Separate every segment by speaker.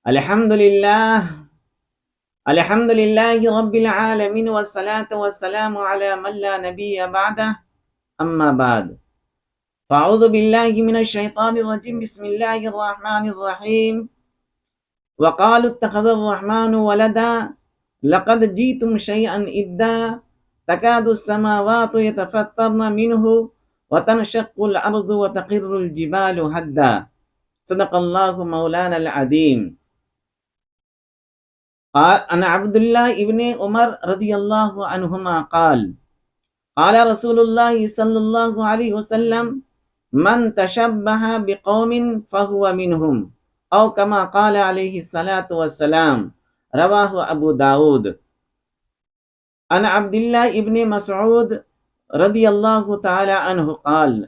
Speaker 1: الحمدللہ الحمدللہ رب العالمین والصلاة والسلام علی من لا نبی بعدہ اما بعد فاعوذ باللہ من الشیطان الرجیم بسم اللہ الرحمن الرحیم وقالوا اتخذ الرحمن ولدا لقد جئتم شیئا ادا تکاد السماوات يتفطرن منه وتنشق الارض وتخر الجبال هدا صدق اللہ مولانا العظیم۔ عن عبد الله ابن عمر رضی اللہ عنہما قال قال رسول اللہ صلی اللہ علیہ وسلم من تشبہ بقوم فهو منهم او کما قال علیہ الصلاة والسلام، رواہ ابو داود۔ عن عبد الله ابن مسعود رضی اللہ تعالی عنہ قال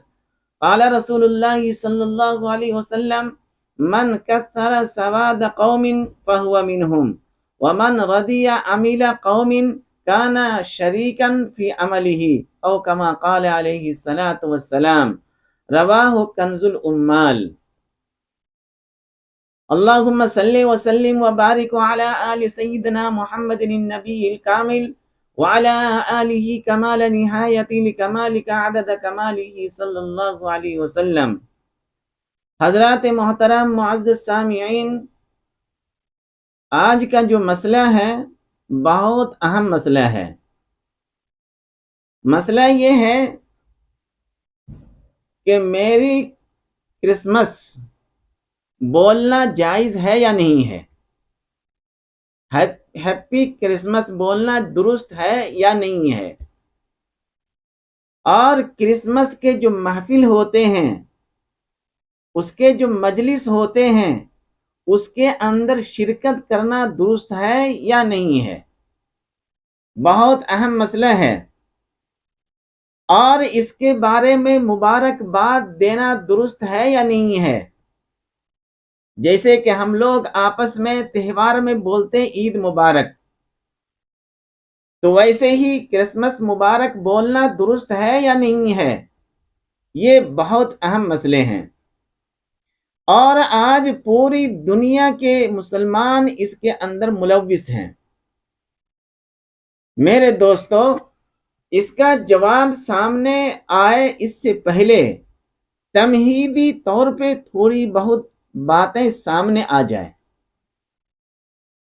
Speaker 1: قال رسول اللہ صلی اللہ علیہ وسلم من کثر سواد قوم فهو منهم ومن رضی عمل قوم کان شریکا فی عملہ او کما قال علیہ الصلاة والسلام، رواہ کنز الامال۔ اللہم صلی وسلم وبارک علی آل سیدنا محمد النبی الکامل وعلی آلہ کمال نہایت لکمالک عدد کمالہ صلی اللہ علیہ وسلم۔ حضرات محترم معزز سامعین، آج کا جو مسئلہ ہے بہت اہم مسئلہ ہے۔ مسئلہ یہ ہے کہ میری کرسمس بولنا جائز ہے یا نہیں ہے، ہیپی کرسمس بولنا درست ہے یا نہیں ہے، اور کرسمس کے جو محفل ہوتے ہیں، اس کے جو مجلس ہوتے ہیں، اس کے اندر شرکت کرنا درست ہے یا نہیں ہے۔ بہت اہم مسئلہ ہے، اور اس کے بارے میں مبارکباد دینا درست ہے یا نہیں ہے۔ جیسے کہ ہم لوگ آپس میں تہوار میں بولتے عید مبارک، تو ویسے ہی کرسمس مبارک بولنا درست ہے یا نہیں ہے۔ یہ بہت اہم مسئلے ہیں، اور آج پوری دنیا کے مسلمان اس کے اندر ملوث ہیں۔ میرے دوستو، اس کا جواب سامنے آئے اس سے پہلے تمہیدی طور پہ تھوڑی بہت باتیں سامنے آ جائیں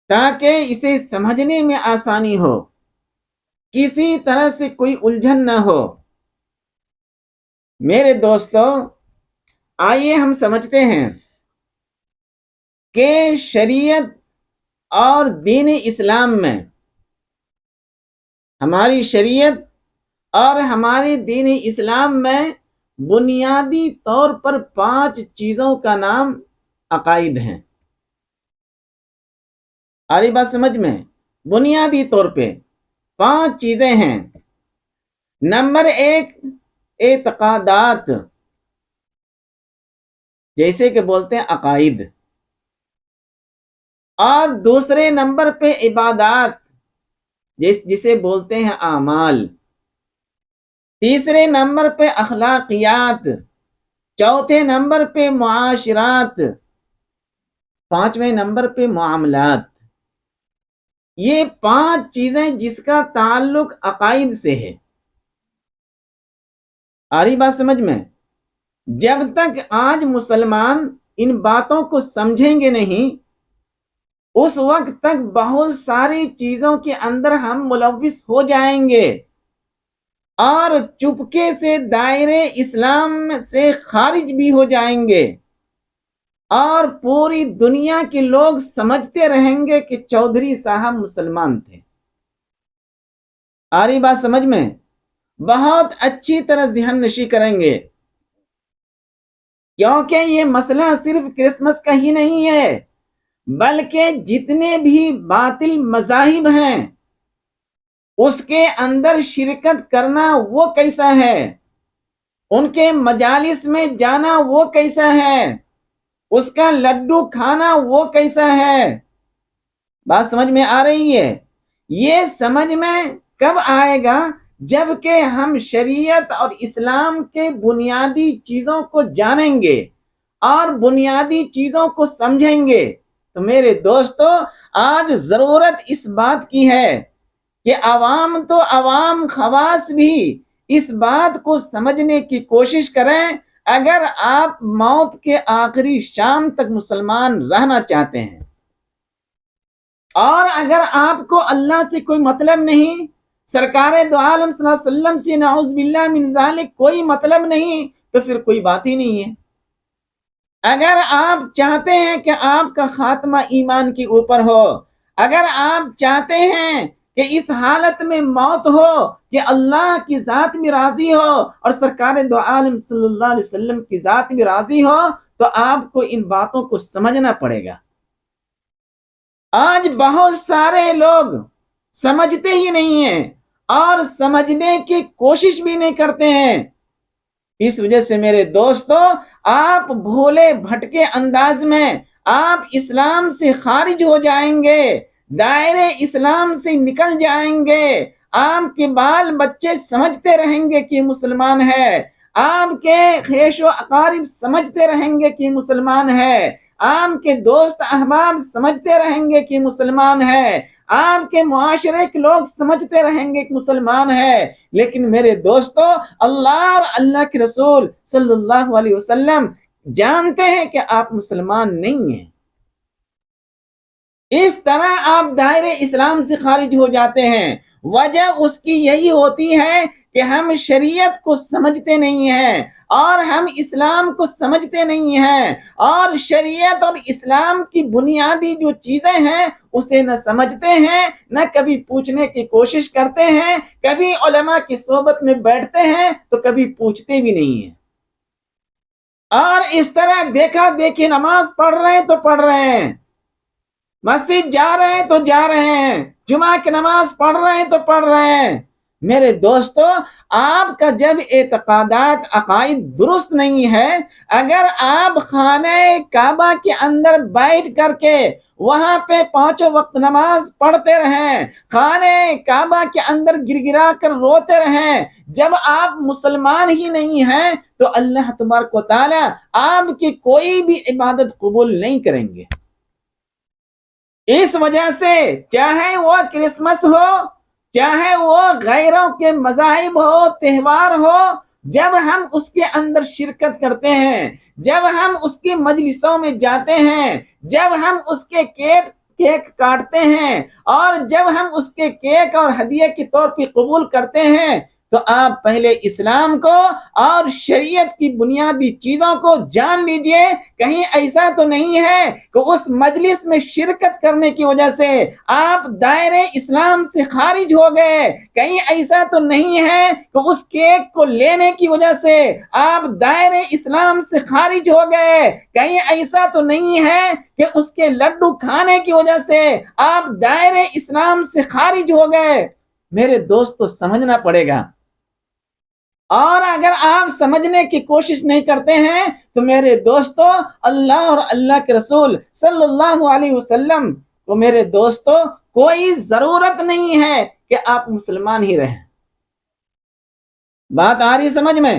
Speaker 1: تاکہ اسے سمجھنے میں آسانی ہو، کسی طرح سے کوئی الجھن نہ ہو۔ میرے دوستو، آئیے ہم سمجھتے ہیں کہ شریعت اور دین اسلام میں، ہماری شریعت اور ہمارے دین اسلام میں بنیادی طور پر 5 چیزوں کا نام عقائد ہیں۔ آ رہی بات سمجھ میں؟ بنیادی طور پہ 5 چیزیں ہیں۔ نمبر 1 اعتقادات، جیسے کہ بولتے ہیں عقائد، اور دوسرے نمبر پہ عبادات، جسے بولتے ہیں اعمال، تیسرے نمبر پہ اخلاقیات، چوتھے نمبر پہ معاشرات، 5ویں نمبر پہ معاملات۔ یہ 5 چیزیں جس کا تعلق عقائد سے ہے۔ آ رہی بات سمجھ میں؟ جب تک آج مسلمان ان باتوں کو سمجھیں گے نہیں، اس وقت تک بہت ساری چیزوں کے اندر ہم ملوث ہو جائیں گے، اور چپکے سے دائرے اسلام سے خارج بھی ہو جائیں گے، اور پوری دنیا کے لوگ سمجھتے رہیں گے کہ چودھری صاحب مسلمان تھے۔ آ رہی بات سمجھ میں؟ بہت اچھی طرح ذہن نشی کریں گے، کیونکہ یہ مسئلہ صرف کرسمس کا ہی نہیں ہے، بلکہ جتنے بھی باطل مذاہب ہیں اس کے اندر شرکت کرنا وہ کیسا ہے، ان کے مجالس میں جانا وہ کیسا ہے، اس کا لڈو کھانا وہ کیسا ہے۔ بات سمجھ میں آ رہی ہے؟ یہ سمجھ میں کب آئے گا؟ جب کہ ہم شریعت اور اسلام کے بنیادی چیزوں کو جانیں گے اور بنیادی چیزوں کو سمجھیں گے، تو میرے دوستو، آج ضرورت اس بات کی ہے کہ عوام تو عوام، خواص بھی اس بات کو سمجھنے کی کوشش کریں، اگر آپ موت کے آخری شام تک مسلمان رہنا چاہتے ہیں، اور اگر آپ کو اللہ سے کوئی مطلب نہیں، سرکار دو عالم صلی اللہ علیہ وسلم سے نعوذ باللہ من ذالک کوئی مطلب نہیں، تو پھر کوئی بات ہی نہیں ہے۔ اگر آپ چاہتے ہیں کہ آپ کا خاتمہ ایمان کے اوپر ہو، اگر آپ چاہتے ہیں کہ اس حالت میں موت ہو کہ اللہ کی ذات بھی راضی ہو اور سرکار دو عالم صلی اللہ علیہ وسلم کی ذات بھی راضی ہو، تو آپ کو ان باتوں کو سمجھنا پڑے گا۔ آج بہت سارے لوگ سمجھتے ہی نہیں ہیں اور سمجھنے کی کوشش بھی نہیں کرتے ہیں۔ اس وجہ سے میرے دوستو، آپ بھولے بھٹکے انداز میں آپ اسلام سے خارج ہو جائیں گے، دائرے اسلام سے نکل جائیں گے، آپ کے بال بچے سمجھتے رہیں گے کہ مسلمان ہے، آپ کے خیش و اقارب سمجھتے رہیں گے کہ مسلمان ہے، آپ کے دوست احباب سمجھتے رہیں گے کہ مسلمان ہے، آپ کے معاشرے کے لوگ سمجھتے رہیں گے کہ مسلمان ہے، لیکن میرے دوستو، اللہ اور اللہ کے رسول صلی اللہ علیہ وسلم جانتے ہیں کہ آپ مسلمان نہیں ہیں۔ اس طرح آپ دائرے اسلام سے خارج ہو جاتے ہیں۔ وجہ اس کی یہی ہوتی ہے کہ ہم شریعت کو سمجھتے نہیں ہیں اور ہم اسلام کو سمجھتے نہیں ہیں، اور شریعت اور اسلام کی بنیادی جو چیزیں ہیں اسے نہ سمجھتے ہیں، نہ کبھی پوچھنے کی کوشش کرتے ہیں، کبھی علماء کی صحبت میں بیٹھتے ہیں تو کبھی پوچھتے بھی نہیں ہیں، اور اس طرح دیکھا دیکھی نماز پڑھ رہے ہیں تو پڑھ رہے ہیں، مسجد جا رہے ہیں تو جا رہے ہیں، جمعہ کی نماز پڑھ رہے ہیں تو پڑھ رہے ہیں۔ میرے دوستو، آپ کا جب اعتقادات عقائد درست نہیں ہے، اگر آپ خانہ کعبہ کے اندر بیٹھ کر کے وہاں پہ 5 وقت نماز پڑھتے رہیں، خانہ کعبہ کے اندر گر گرا کر روتے رہیں، جب آپ مسلمان ہی نہیں ہیں تو اللہ تبارک و تعالی آپ کی کوئی بھی عبادت قبول نہیں کریں گے۔ اس وجہ سے چاہے وہ کرسمس ہو، چاہے وہ غیروں کے مذاہب ہو، تہوار ہو، جب ہم اس کے اندر شرکت کرتے ہیں، جب ہم اس کی مجلسوں میں جاتے ہیں، جب ہم اس کے کیک کاٹتے ہیں، اور جب ہم اس کے کیک اور ہدیے کے طور پہ قبول کرتے ہیں، تو آپ پہلے اسلام کو اور شریعت کی بنیادی چیزوں کو جان لیجئے۔ کہیں ایسا تو نہیں ہے کہ اس مجلس میں شرکت کرنے کی وجہ سے آپ دائرے اسلام سے خارج ہو گئے، کہیں ایسا تو نہیں ہے کہ اس کیک کو لینے کی وجہ سے آپ دائرے اسلام سے خارج ہو گئے، کہیں ایسا تو نہیں ہے کہ اس کے لڈو کھانے کی وجہ سے آپ دائرے اسلام سے خارج ہو گئے۔ میرے دوستو، سمجھنا پڑے گا، اور اگر آپ سمجھنے کی کوشش نہیں کرتے ہیں تو میرے دوستو، اللہ اور اللہ کے رسول صلی اللہ علیہ وسلم کو میرے دوستو کوئی ضرورت نہیں ہے کہ آپ مسلمان ہی رہیں۔ بات آ رہی سمجھ میں؟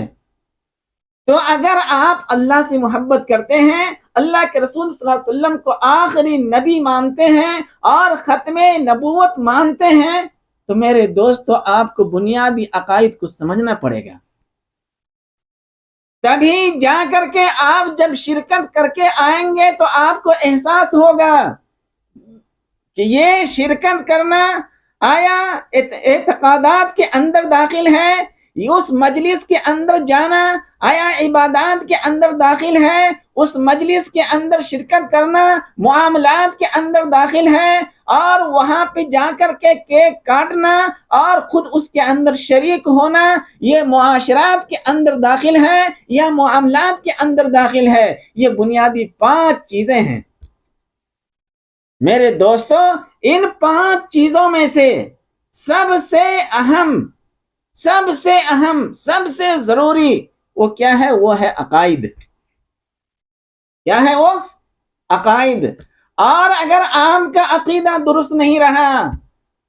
Speaker 1: تو اگر آپ اللہ سے محبت کرتے ہیں، اللہ کے رسول صلی اللہ علیہ وسلم کو آخری نبی مانتے ہیں اور ختم نبوت مانتے ہیں، تو میرے دوستو آپ کو بنیادی عقائد کو سمجھنا پڑے گا، تبھی جا کر کے آپ جب شرکت کر کے آئیں گے تو آپ کو احساس ہوگا کہ یہ شرکت کرنا آیا اعتقادات کے اندر داخل ہے، اس مجلس کے اندر جانا آیا عبادات کے اندر داخل ہے، اس مجلس کے اندر شرکت کرنا معاملات کے اندر داخل ہے، اور وہاں پہ جا کر کے کیک کاٹنا اور خود اس کے اندر شریک ہونا یہ معاشرات کے اندر داخل ہے یا معاملات کے اندر داخل ہے۔ یہ بنیادی 5 چیزیں ہیں۔ میرے دوستو، ان 5 چیزوں میں سے سب سے اہم، سب سے اہم، سب سے ضروری وہ کیا ہے؟ وہ ہے عقائد۔ کیا ہے وہ؟ عقائد۔ اور اگر آپ کا عقیدہ درست نہیں رہا،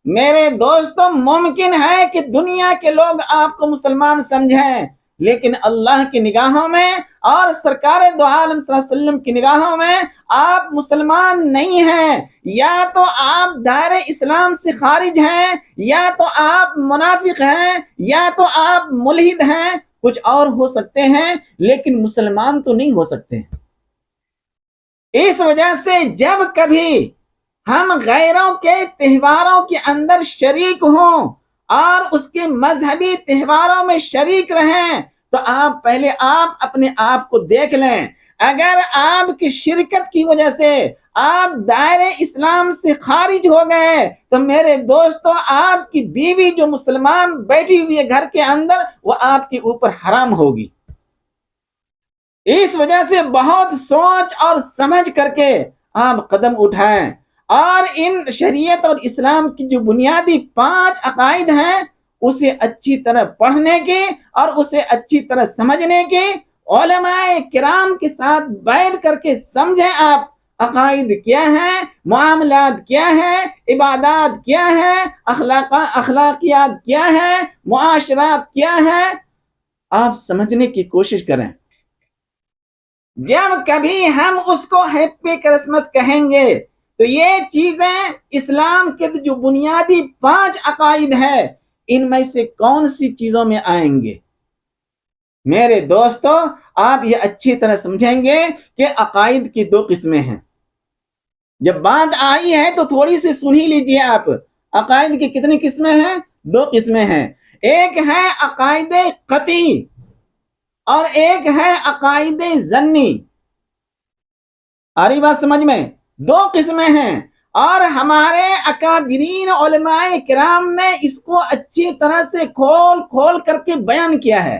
Speaker 1: میرے دوستو، ممکن ہے کہ دنیا کے لوگ آپ کو مسلمان سمجھیں، لیکن اللہ کی نگاہوں میں اور سرکار دو عالم صلی اللہ علیہ وسلم کی نگاہوں میں آپ مسلمان نہیں ہیں، یا تو آپ دائرہ اسلام سے خارج ہیں، یا تو آپ منافق ہیں، یا تو آپ ملحد ہیں، کچھ اور ہو سکتے ہیں لیکن مسلمان تو نہیں ہو سکتے۔ اس وجہ سے جب کبھی ہم غیروں کے تہواروں کے اندر شریک ہوں اور اس کے مذہبی تہواروں میں شریک رہیں تو آپ پہلے اپنے آپ کو دیکھ لیں۔ اگر آپ کی شرکت کی وجہ سے آپ دائرہ اسلام سے خارج ہو گئے تو میرے دوستو، آپ کی بیوی جو مسلمان بیٹھی ہوئی ہے گھر کے اندر، وہ آپ کے اوپر حرام ہوگی۔ اس وجہ سے بہت سوچ اور سمجھ کر کے آپ قدم اٹھائیں، اور ان شریعت اور اسلام کی جو بنیادی 5 عقائد ہیں اسے اچھی طرح پڑھنے کی اور اسے اچھی طرح سمجھنے کی، علماء کرام کے ساتھ بیٹھ کر کے سمجھیں آپ عقائد کیا ہیں، معاملات کیا ہیں، عبادات کیا ہیں، اخلاقیات کیا ہیں، معاشرات کیا ہیں، آپ سمجھنے کی کوشش کریں۔ جب کبھی ہم اس کو ہیپی کرسمس کہیں گے تو یہ چیزیں اسلام کے جو بنیادی 5 عقائد ہے ان میں سے کون سی چیزوں میں آئیں گے؟ میرے دوستو، آپ یہ اچھی طرح سمجھیں گے کہ عقائد کی 2 قسمیں ہیں۔ جب بات آئی ہے تو تھوڑی سی سن ہی لیجیے آپ۔ عقائد کی کتنی قسمیں ہیں؟ 2 قسمیں ہیں۔ ایک ہے عقائد قطعی اور ایک ہے عقائد ظنی۔ آ رہی بات سمجھ میں؟ 2 قسمیں ہیں، اور ہمارے اکابرین علماء کرام نے اس کو اچھی طرح سے کھول کر کے بیان کیا ہے۔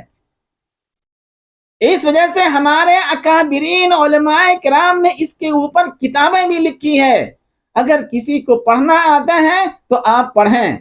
Speaker 1: اس وجہ سے ہمارے اکابرین علماء کرام نے اس کے اوپر کتابیں بھی لکھی ہے۔ اگر کسی کو پڑھنا آتا ہے تو آپ پڑھیں،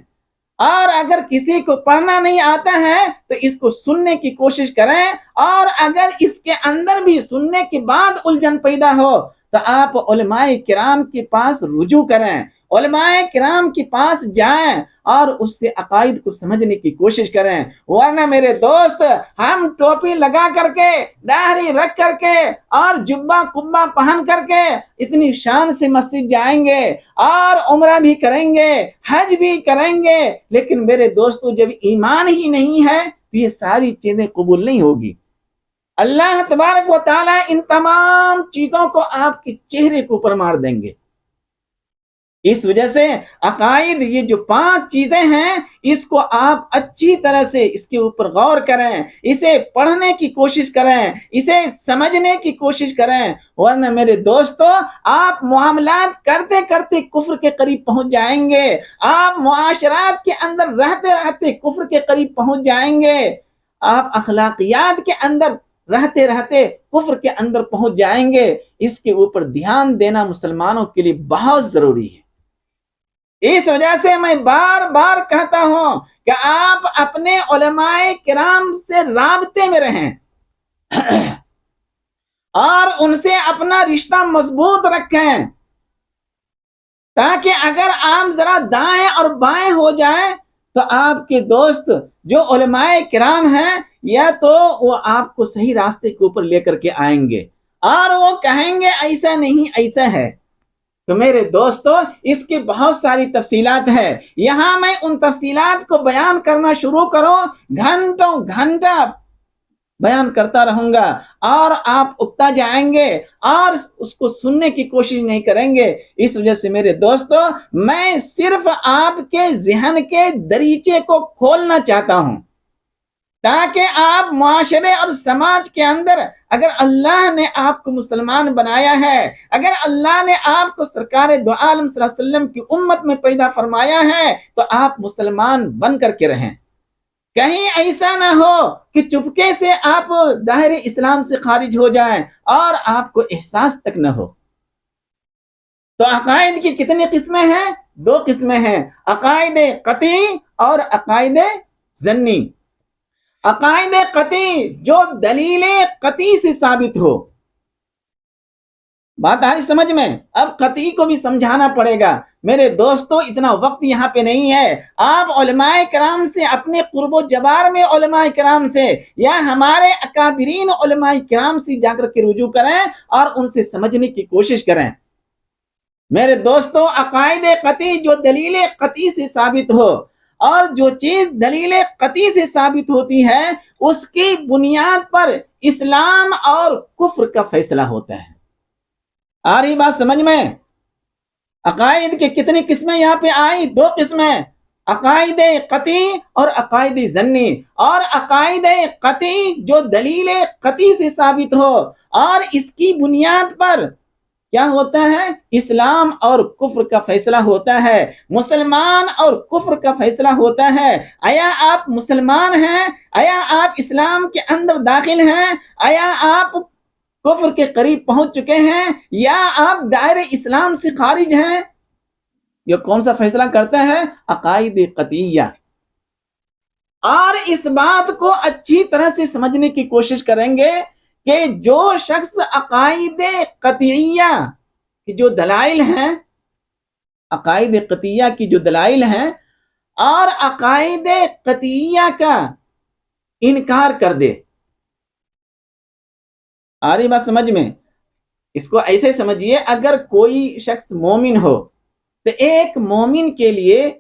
Speaker 1: اور اگر کسی کو پڑھنا نہیں آتا ہے تو اس کو سننے کی کوشش کریں، اور اگر اس کے اندر بھی سننے کے بعد الجھن پیدا ہو تو آپ علماء کرام کے پاس رجوع کریں، علماء کرام کے پاس جائیں اور اس سے عقائد کو سمجھنے کی کوشش کریں۔ ورنہ میرے دوست، ہم ٹوپی لگا کر کے، داڑھی رکھ کر کے اور جبہ کبا پہن کر کے اتنی شان سے مسجد جائیں گے اور عمرہ بھی کریں گے، حج بھی کریں گے، لیکن میرے دوستو جب ایمان ہی نہیں ہے تو یہ ساری چیزیں قبول نہیں ہوگی۔ اللہ تبارک و تعالیٰ ان تمام چیزوں کو آپ کے چہرے کے اوپر مار دیں گے۔ اس وجہ سے عقائد، یہ جو 5 چیزیں ہیں، اس کو آپ اچھی طرح سے اس کے اوپر غور کریں، اسے پڑھنے کی کوشش کریں، اسے سمجھنے کی کوشش کریں، ورنہ میرے دوستو آپ معاملات کرتے کرتے کفر کے قریب پہنچ جائیں گے، آپ معاشرات کے اندر رہتے رہتے کفر کے قریب پہنچ جائیں گے، آپ اخلاقیات کے اندر رہتے رہتے کفر کے اندر پہنچ جائیں گے۔ اس کے اوپر دھیان دینا مسلمانوں کے لیے بہت ضروری ہے۔ اس وجہ سے میں بار بار کہتا ہوں کہ آپ اپنے علماء کرام سے رابطے میں رہیں اور ان سے اپنا رشتہ مضبوط رکھیں، تاکہ اگر آپ ذرا دائیں اور بائیں ہو جائیں تو آپ کے دوست جو علماء کرام ہیں یا تو وہ آپ کو صحیح راستے کے اوپر لے کر کے آئیں گے، اور وہ کہیں گے ایسا نہیں ایسا ہے۔ تو میرے دوستو، اس کی بہت ساری تفصیلات ہیں، یہاں میں ان تفصیلات کو بیان کرنا شروع کروں گھنٹوں گھنٹہ بیان کرتا رہوں گا اور آپ اکتا جائیں گے اور اس کو سننے کی کوشش نہیں کریں گے۔ اس وجہ سے میرے دوستو، میں صرف آپ کے ذہن کے دریچے کو کھولنا چاہتا ہوں، تاکہ آپ معاشرے اور سماج کے اندر، اگر اللہ نے آپ کو مسلمان بنایا ہے، اگر اللہ نے آپ کو سرکار دو عالم صلی اللہ علیہ وسلم کی امت میں پیدا فرمایا ہے تو آپ مسلمان بن کر کے رہیں۔ کہیں ایسا نہ ہو کہ چپکے سے آپ دائرہ اسلام سے خارج ہو جائیں اور آپ کو احساس تک نہ ہو۔ تو عقائد کی کتنی قسمیں ہیں؟ 2 قسمیں ہیں، عقائد قطعی اور عقائد ظنی۔ عقائد قطعی جو دلیل قطعی سے ثابت ہو۔ بات آ رہی سمجھ میں؟ اب قطعی کو بھی سمجھانا پڑے گا۔ میرے دوستو اتنا وقت یہاں پہ نہیں ہے، آپ علماء کرام سے، اپنے قرب و جبار میں علماء کرام سے یا ہمارے اکابرین علماء کرام سے جا کر کے رجوع کریں اور ان سے سمجھنے کی کوشش کریں۔ میرے دوستو، عقائد قطعی جو دلیل قطعی سے ثابت ہو، اور جو چیز دلیل قطعی سے ثابت ہوتی ہے اس کی بنیاد پر اسلام اور کفر کا فیصلہ ہوتا ہے۔ آ رہی بات سمجھ میں؟ عقائد کے کتنی قسمیں یہاں پہ آئی؟ 2 قسمیں، عقائد قطعی اور عقائد ظنی۔ اور عقائد قطعی جو دلیل قطعی سے ثابت ہو اور اس کی بنیاد پر کیا ہوتا ہے؟ اسلام اور کفر کا فیصلہ ہوتا ہے، مسلمان اور کفر کا فیصلہ ہوتا ہے۔ آیا آپ مسلمان ہیں؟ آیا آپ اسلام کے اندر داخل ہیں؟ آیا آپ کفر کے قریب پہنچ چکے ہیں یا آپ دائرہ اسلام سے خارج ہیں؟ یہ کون سا فیصلہ کرتا ہے؟ عقائد قطعیہ۔ اور اس بات کو اچھی طرح سے سمجھنے کی کوشش کریں گے کہ جو شخص عقائد قطعیہ کی جو دلائل ہیں، عقائد قطعیہ کی جو دلائل ہیں اور عقائد قطعیہ کا انکار کر دے، آ رہی بات سمجھ میں؟ اس کو ایسے سمجھیے، اگر کوئی شخص مومن ہو تو ایک مومن کے لیے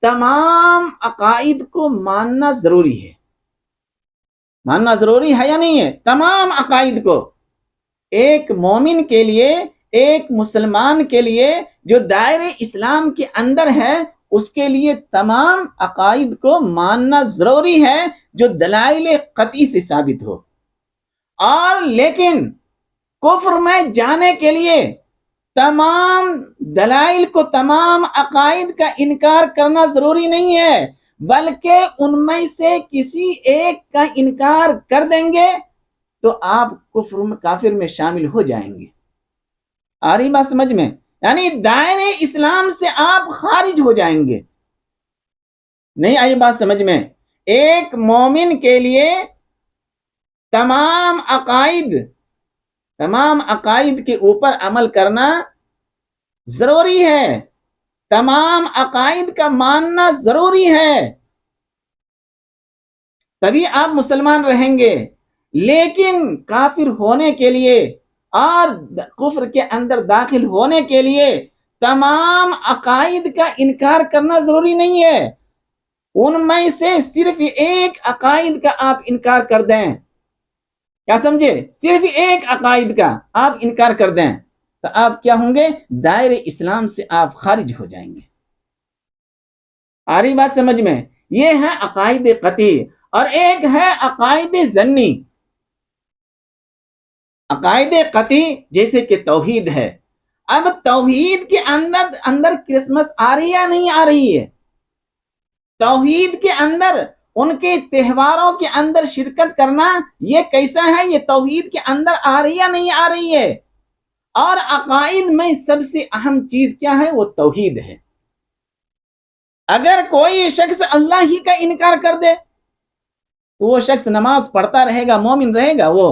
Speaker 1: تمام عقائد کو ماننا ضروری ہے۔ ماننا ضروری ہے یا نہیں ہے؟ تمام عقائد کو ایک مومن کے لیے، ایک مسلمان کے لیے جو دائرہ اسلام کے اندر ہے، اس کے لیے تمام عقائد کو ماننا ضروری ہے جو دلائل قطعی سے ثابت ہو۔ اور لیکن کفر میں جانے کے لیے تمام دلائل کو، تمام عقائد کا انکار کرنا ضروری نہیں ہے، بلکہ ان میں سے کسی ایک کا انکار کر دیں گے تو آپ کافر میں شامل ہو جائیں گے۔ آ رہی بات سمجھ میں؟ یعنی دائرہ اسلام سے آپ خارج ہو جائیں گے۔ نہیں آئی بات سمجھ میں؟ ایک مومن کے لیے تمام عقائد کے اوپر عمل کرنا ضروری ہے، تمام عقائد کا ماننا ضروری ہے، تبھی آپ مسلمان رہیں گے۔ لیکن کافر ہونے کے لیے اور کفر کے اندر داخل ہونے کے لیے تمام عقائد کا انکار کرنا ضروری نہیں ہے، ان میں سے صرف ایک عقائد کا آپ انکار کر دیں، کیا سمجھے؟ صرف ایک عقائد کا آپ انکار کر دیں تو آپ کیا ہوں گے؟ دائرہ اسلام سے آپ خارج ہو جائیں گے۔ آ رہی بات سمجھ میں؟ یہ ہے عقائد قطعی، اور ایک ہے عقائد ظنی۔ عقائد قطعی جیسے کہ توحید ہے، اب توحید کے اندر کرسمس آ رہی یا نہیں آ رہی ہے؟ توحید کے اندر ان کے تہواروں کے اندر شرکت کرنا یہ کیسا ہے؟ یہ توحید کے اندر آ رہی یا نہیں آ رہی ہے؟ اور عقائد میں سب سے اہم چیز کیا ہے؟ وہ توحید ہے۔ اگر کوئی شخص اللہ ہی کا انکار کر دے تو وہ شخص نماز پڑھتا رہے گا، مومن رہے گا وہ،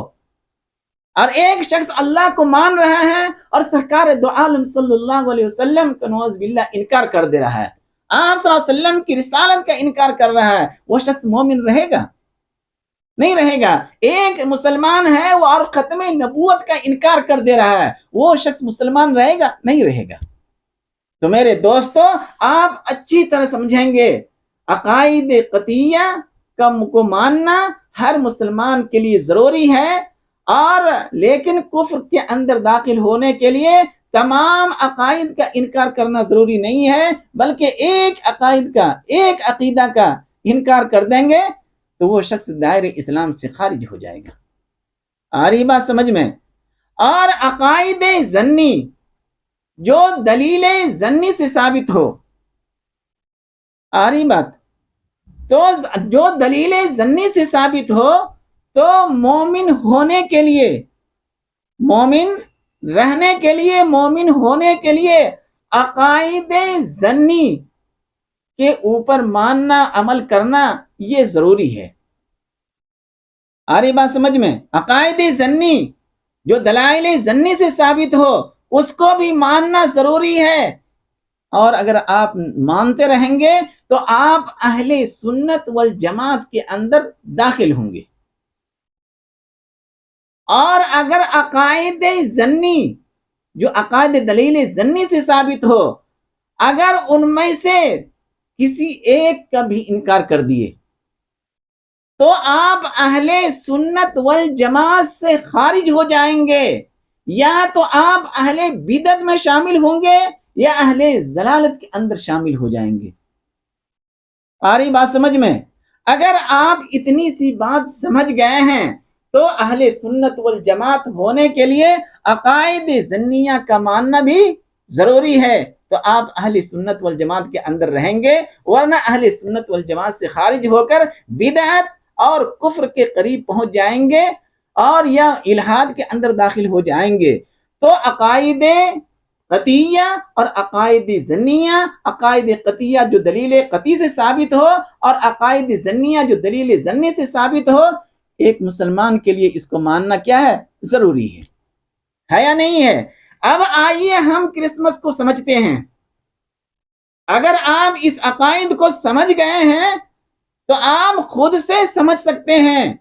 Speaker 1: اور ایک شخص اللہ کو مان رہا ہے اور سرکار دو عالم صلی اللہ علیہ وسلم کا نعوذ باللہ انکار کر دے رہا ہے، آپ صلی اللہ علیہ وسلم کی رسالت کا انکار کر رہا ہے، وہ شخص مومن رہے گا؟ نہیں رہے گا۔ ایک مسلمان ہے وہ اور ختم نبوت کا انکار کر دے رہا ہے، وہ شخص مسلمان رہے گا؟ نہیں رہے گا۔ تو میرے دوستو، آپ اچھی طرح سمجھیں گے، عقائد قطعیہ کو ماننا ہر مسلمان کے لیے ضروری ہے، اور لیکن کفر کے اندر داخل ہونے کے لیے تمام عقائد کا انکار کرنا ضروری نہیں ہے، بلکہ ایک عقیدہ کا انکار کر دیں گے تو وہ شخص دائرہ اسلام سے خارج ہو جائے گا۔ آ رہی بات سمجھ میں؟ اور عقائد ظنی جو دلیل ظنی سے ثابت ہو، آ رہی بات؟ تو جو دلیل ظنی سے ثابت ہو تو مومن ہونے کے لیے، مومن رہنے کے لیے، مومن ہونے کے لیے عقائد ظنی کے اوپر ماننا، عمل کرنا یہ ضروری ہے۔ آ رہی بات سمجھ میں؟ عقائد ظنی جو دلائل ظنی سے ثابت ہو اس کو بھی ماننا ضروری ہے، اور اگر آپ مانتے رہیں گے تو آپ اہل سنت والجماعت کے اندر داخل ہوں گے. اور اگر عقائد ظنی، جو عقائد دلیل ظنی سے ثابت ہو، اگر ان میں سے کسی ایک کا بھی انکار کر دیے تو آپ اہل سنت والجماعت سے خارج ہو جائیں گے، یا تو آپ اہل بدعت میں شامل ہوں گے یا اہل ضلالت کے اندر شامل ہو جائیں گے. آ رہی بات سمجھ میں؟ اگر آپ اتنی سی بات سمجھ گئے ہیں تو اہل سنت والجماعت ہونے کے لیے عقائد ظنیہ کا ماننا بھی ضروری ہے. تو آپ اہل سنت والجماعت کے اندر رہیں گے، ورنہ اہل سنت والجماعت سے خارج ہو کر بدعت اور کفر کے قریب پہنچ جائیں گے اور یا الحاد کے اندر داخل ہو جائیں گے. تو عقائد قطعیہ اور عقائد ظنیہ، عقائد قطعیہ جو دلیل قطعی سے ثابت ہو اور عقائد ظنیہ جو دلیل ظنی سے ثابت ہو، ایک مسلمان کے لیے اس کو ماننا کیا ہے؟ ضروری ہے یا نہیں ہے؟ اب آئیے ہم کرسمس کو سمجھتے ہیں. اگر آپ اس عقائد کو سمجھ گئے ہیں تو آپ خود سے سمجھ سکتے ہیں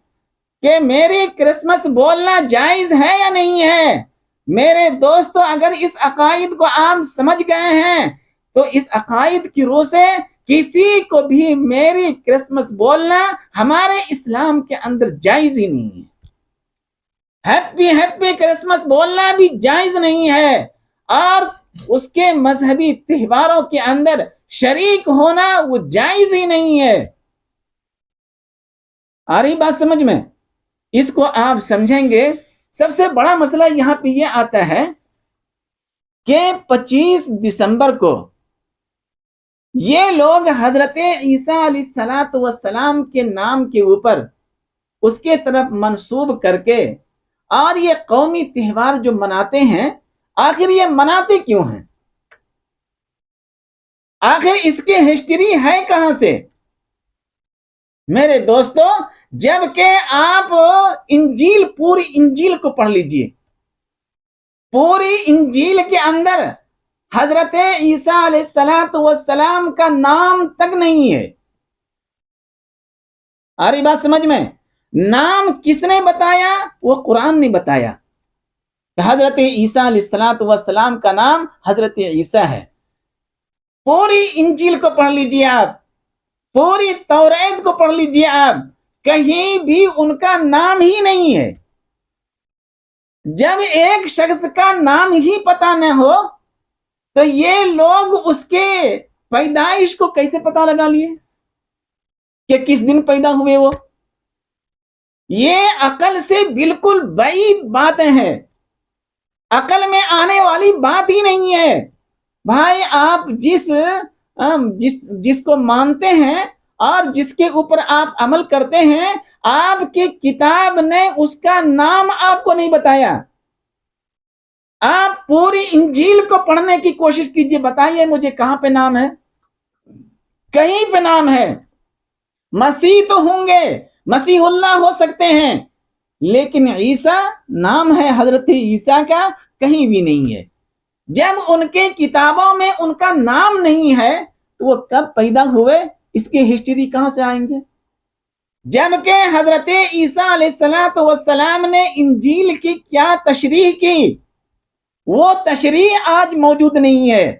Speaker 1: کہ میری کرسمس بولنا جائز ہے یا نہیں ہے. میرے دوستو، اگر اس عقائد کو آپ سمجھ گئے ہیں تو اس عقائد کی روح سے کسی کو بھی میری کرسمس بولنا ہمارے اسلام کے اندر جائز ہی نہیں ہے. ہیپی ہیپی کرسمس بولنا بھی جائز نہیں ہے، اور اس کے مذہبی تہواروں کے اندر شریک ہونا وہ جائز ہی نہیں ہے. آ رہی بات سمجھ میں؟ اس کو آپ سمجھیں گے. سب سے بڑا مسئلہ یہاں پہ یہ آتا ہے کہ 25 دسمبر کو یہ لوگ حضرت عیسیٰ علیہ السلام کے نام کے اوپر اس کے طرف منسوب کر کے اور یہ قومی تہوار جو مناتے ہیں، آخر یہ مناتے کیوں ہیں؟ آخر اس کی ہسٹری ہے کہاں سے؟ میرے دوستو، جب کہ آپ انجیل، پوری انجیل کو پڑھ لیجئے، پوری انجیل کے اندر حضرت عیسیٰ علیہ السلام کا نام تک نہیں ہے. آ رہی بات سمجھ میں؟ نام کس نے بتایا؟ وہ قرآن نے بتایا. حضرت عیسیٰ علیہ السلام کا نام حضرت عیسیٰ ہے. پوری انجیل کو پڑھ لیجئے آپ، پوری توریت کو پڑھ لیجئے آپ، کہیں بھی ان کا نام ہی نہیں ہے. جب ایک شخص کا نام ہی پتہ نہ ہو تو یہ لوگ اس کے پیدائش کو کیسے پتہ لگا لیے کہ کس دن پیدا ہوئے وہ؟ یہ عقل سے بالکل بعید باتیں ہیں، عقل میں آنے والی بات ہی نہیں ہے. بھائی، آپ جس کو مانتے ہیں اور جس کے اوپر آپ عمل کرتے ہیں، آپ کی کتاب نے اس کا نام آپ کو نہیں بتایا. آپ پوری انجیل کو پڑھنے کی کوشش کیجئے، بتائیے مجھے کہاں پہ نام ہے؟ کہیں پہ نام ہے. مسیح تو ہوں گے، مسیح اللہ ہو سکتے ہیں، لیکن عیسیٰ نام ہے حضرت عیسیٰ کا کہیں بھی نہیں ہے. جب ان کے کتابوں میں ان کا نام نہیں ہے تو وہ کب پیدا ہوئے، اس کی ہسٹری کہاں سے آئیں گے؟ جبکہ حضرت عیسیٰ علیہ السلام نے انجیل کی کیا تشریح کی، وہ تشریح آج موجود نہیں ہے.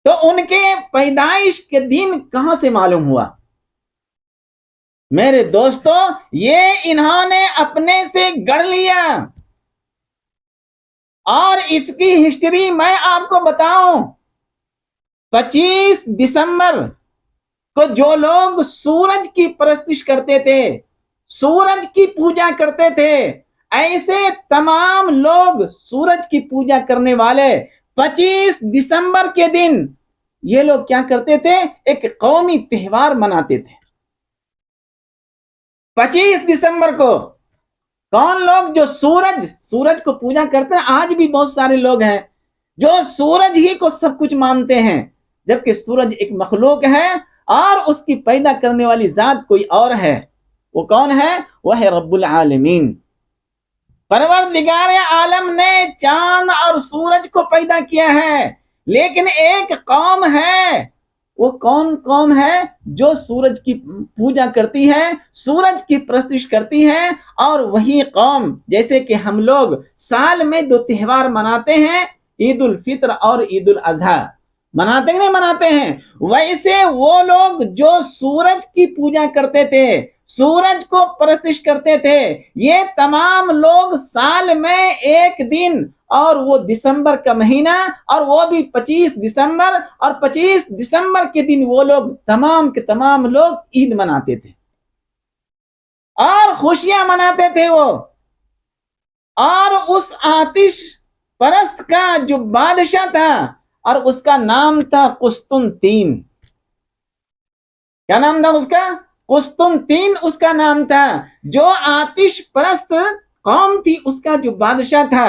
Speaker 1: تو ان کے پیدائش کے دن کہاں سے معلوم ہوا؟ میرے دوستو، یہ انہوں نے اپنے سے گڑھ لیا. اور اس کی ہسٹری میں آپ کو بتاؤں، 25 دسمبر کو جو لوگ سورج کی پرستش کرتے تھے، سورج کی پوجا کرتے تھے، ایسے تمام لوگ سورج کی پوجا کرنے والے 25 دسمبر کے دن یہ لوگ کیا کرتے تھے؟ ایک قومی تہوار مناتے تھے. 25 دسمبر کو کون لوگ جو سورج کو پوجا کرتے ہیں؟ آج بھی بہت سارے لوگ ہیں جو سورج ہی کو سب کچھ مانتے ہیں، جبکہ سورج ایک مخلوق ہے اور اس کی پیدا کرنے والی ذات کوئی اور ہے. وہ کون ہے؟ وہ ہے رب العالمین. پروردگار عالم نے چاند اور سورج کو پیدا کیا ہے، لیکن ایک قوم ہے، وہ کون قوم ہے؟ جو سورج کی پوجا کرتی ہے، سورج کی پرستش کرتی ہے. اور وہی قوم، جیسے کہ ہم لوگ سال میں 2 تہوار مناتے ہیں، عید الفطر اور عید الاضحیٰ، مناتے نہیں مناتے ہیں، ویسے وہ لوگ جو سورج کی پوجا کرتے تھے، سورج کو پرستش کرتے تھے، یہ تمام لوگ سال میں ایک دن، اور وہ دسمبر کا مہینہ، اور وہ بھی 25 دسمبر، اور 25 دسمبر کے دن وہ لوگ تمام کے تمام لوگ عید مناتے تھے اور خوشیاں مناتے تھے وہ. اور اس آتش پرست کا جو بادشاہ تھا، اور اس کا نام تھا قسطنطین. کیا نام تھا اس کا؟ قسطنطین اس کا نام تھا. جو آتش پرست قوم تھی، اس کا جو بادشاہ تھا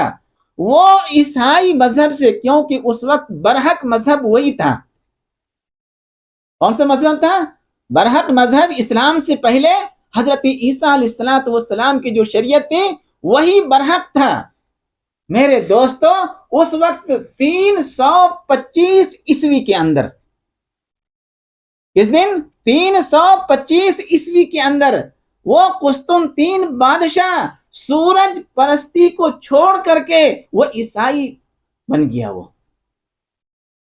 Speaker 1: وہ عیسائی مذہب سے، کیونکہ اس وقت برحق مذہب وہی تھا. کون سا مذہب تھا؟ برحق مذہب. اسلام سے پہلے حضرت عیسیٰ علیہ السلام کی جو شریعت تھی وہی برحق تھا. میرے دوستو، اس وقت 325 عیسوی کے اندر، کس دن؟ 325 عیسوی کے اندر وہ قسطنطین بادشاہ سورج پرستی کو چھوڑ کر کے وہ عیسائی بن گیا وہ،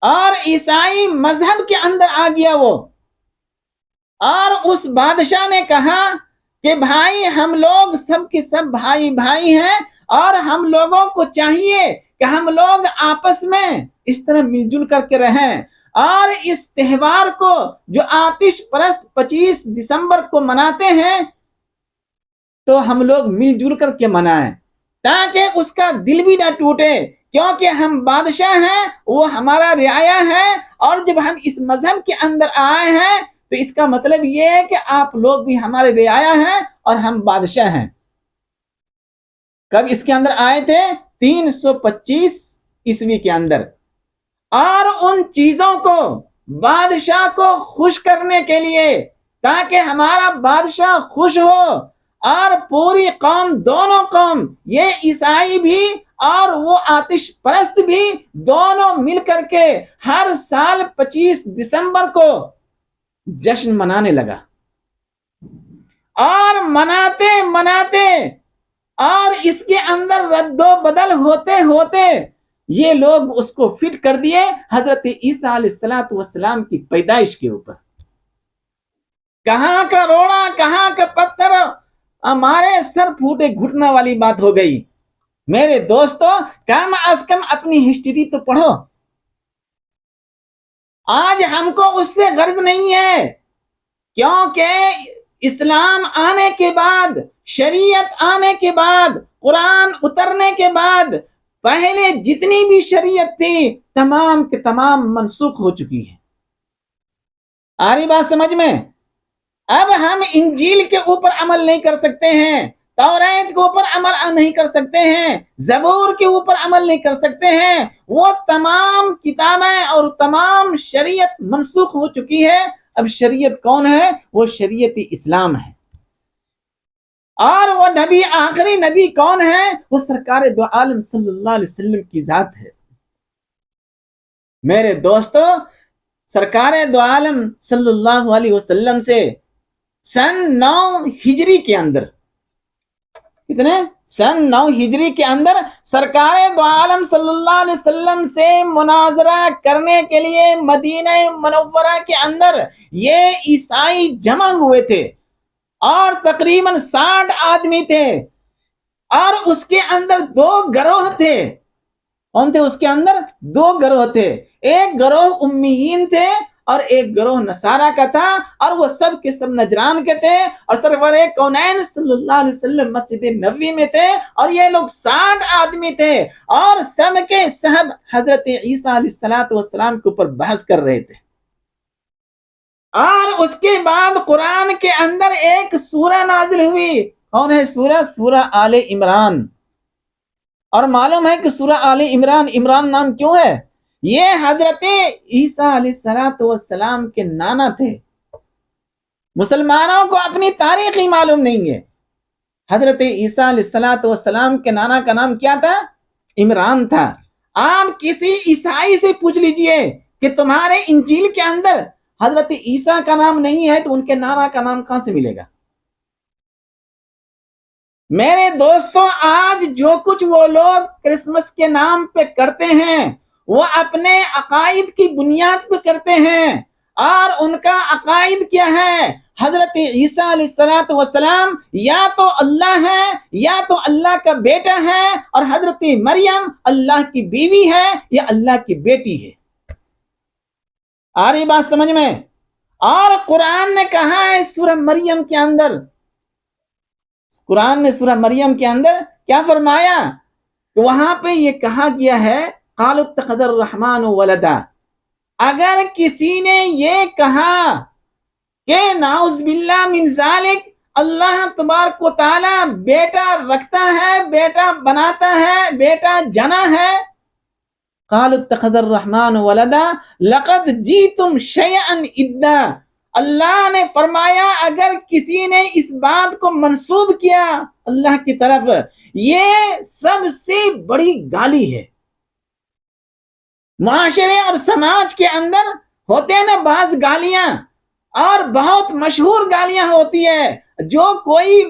Speaker 1: اور عیسائی مذہب کے اندر آ گیا وہ. اور اس بادشاہ نے کہا کہ بھائی، ہم لوگ سب کے سب بھائی بھائی ہیں، اور ہم لوگوں کو چاہیے کہ ہم لوگ آپس میں اس طرح مل جل کر کے رہیں، اور اس تہوار کو جو آتش پرست 25 دسمبر کو مناتے ہیں تو ہم لوگ مل جل کر کے منائیں، تاکہ اس کا دل بھی نہ ٹوٹے، کیونکہ ہم بادشاہ ہیں، وہ ہمارا رعایا ہے، اور جب ہم اس مذہب کے اندر آئے ہیں تو اس کا مطلب یہ ہے کہ آپ لوگ بھی ہمارے رعایا ہیں اور ہم بادشاہ ہیں. کب اس کے اندر آئے تھے؟ 325 عیسوی کے اندر. اور ان چیزوں کو بادشاہ کو خوش کرنے کے لیے، تاکہ ہمارا بادشاہ خوش ہو، اور پوری قوم، دونوں قوم، یہ عیسائی بھی اور وہ آتش پرست بھی، دونوں مل کر کے ہر سال 25 دسمبر کو جشن منانے لگا. اور مناتے مناتے اور اس کے اندر رد و بدل ہوتے ہوتے یہ لوگ اس کو فٹ کر دیے حضرت عیسیٰ علیہ السلام کی پیدائش کے اوپر. کہاں کا روڑا، کہاں کا پتھر، ہمارے سر پھوٹے گھٹنا والی بات ہو گئی. میرے دوستو، کم از کم اپنی ہسٹری تو پڑھو. آج ہم کو اس سے غرض نہیں ہے، کیونکہ اسلام آنے کے بعد، شریعت آنے کے بعد، قرآن اترنے کے بعد، پہلے جتنی بھی شریعت تھی تمام کے تمام منسوخ ہو چکی ہے. آ رہی بات سمجھ میں؟ اب ہم انجیل کے اوپر عمل نہیں کر سکتے ہیں، توریت کے اوپر عمل نہیں کر سکتے ہیں، زبور کے اوپر عمل نہیں کر سکتے ہیں. وہ تمام کتابیں اور تمام شریعت منسوخ ہو چکی ہے. اب شریعت کون ہے؟ وہ شریعت اسلام ہے. اور وہ نبی، آخری نبی کون ہے؟ وہ سرکار دو عالم صلی اللہ علیہ وسلم کی ذات ہے. میرے دوستو، سرکار دو عالم صلی اللہ علیہ وسلم سے سن 9 ہجری کے اندر، کتنے؟ سن 9 ہجری کے اندر سرکار دو عالم صلی اللہ علیہ وسلم سے مناظرہ کرنے کے لیے مدینہ منورہ کے اندر یہ عیسائی جمع ہوئے تھے، اور تقریباً 60 آدمی تھے. اور اس کے اندر 2 گروہ تھے. کون تھے اس کے اندر؟ 2 گروہ تھے. ایک گروہ امیین تھے اور ایک گروہ نصارہ کا تھا، اور وہ سب کے سب نجران کے تھے، اور سرور کونین صلی اللہ علیہ وسلم مسجد نبوی میں تھے. اور یہ لوگ 60 آدمی تھے، اور سب کے سب حضرت عیسیٰ علیہ السلام کے اوپر بحث کر رہے تھے. اور اس کے بعد قرآن کے اندر ایک سورہ نازل ہوئی. کون ہے سورہ؟ سورہ آل عمران. اور معلوم ہے کہ سورہ آل عمران، عمران نام کیوں ہے؟ یہ حضرت عیسیٰ علیہ السلام کے نانا تھے. مسلمانوں کو اپنی تاریخ ہی معلوم نہیں ہے. حضرت عیسیٰ علیہ السلام کے نانا کا نام کیا تھا؟ عمران تھا. آپ کسی عیسائی سے پوچھ لیجئے کہ تمہارے انجیل کے اندر حضرت عیسیٰ کا نام نہیں ہے تو ان کے نانا کا نام کہاں سے ملے گا؟ میرے دوستوں، آج جو کچھ وہ لوگ کرسمس کے نام پہ کرتے ہیں وہ اپنے عقائد کی بنیاد پہ کرتے ہیں، اور ان کا عقائد کیا ہے؟ حضرت عیسیٰ علیہ السلام یا تو اللہ ہے یا تو اللہ کا بیٹا ہے، اور حضرت مریم اللہ کی بیوی ہے یا اللہ کی بیٹی ہے۔ آ رہی بات سمجھ میں؟ اور قرآن نے کہا ہے سورہ مریم کے اندر، قرآن نے سورہ مریم کے اندر کیا فرمایا کہ وہاں پہ یہ کہا گیا ہے قالوا اتخذ الرحمن ولدا۔ اگر کسی نے یہ کہا کہ نعوذ باللہ من ذالک، اللہ تبارک و تعالی بیٹا رکھتا ہے، بیٹا بناتا ہے، بیٹا جنا ہے، قالوا اتخذ الرحمن ولدا لقد جئتم شیئا ادا۔ اللہ نے فرمایا اگر کسی نے اس بات کو منسوب کیا اللہ کی طرف، یہ سب سے بڑی گالی ہے۔ معاشرے اور سماج کے اندر ہوتے ہیں نا بعض گالیاں، اور بہت مشہور گالیاں ہوتی ہے جو کوئی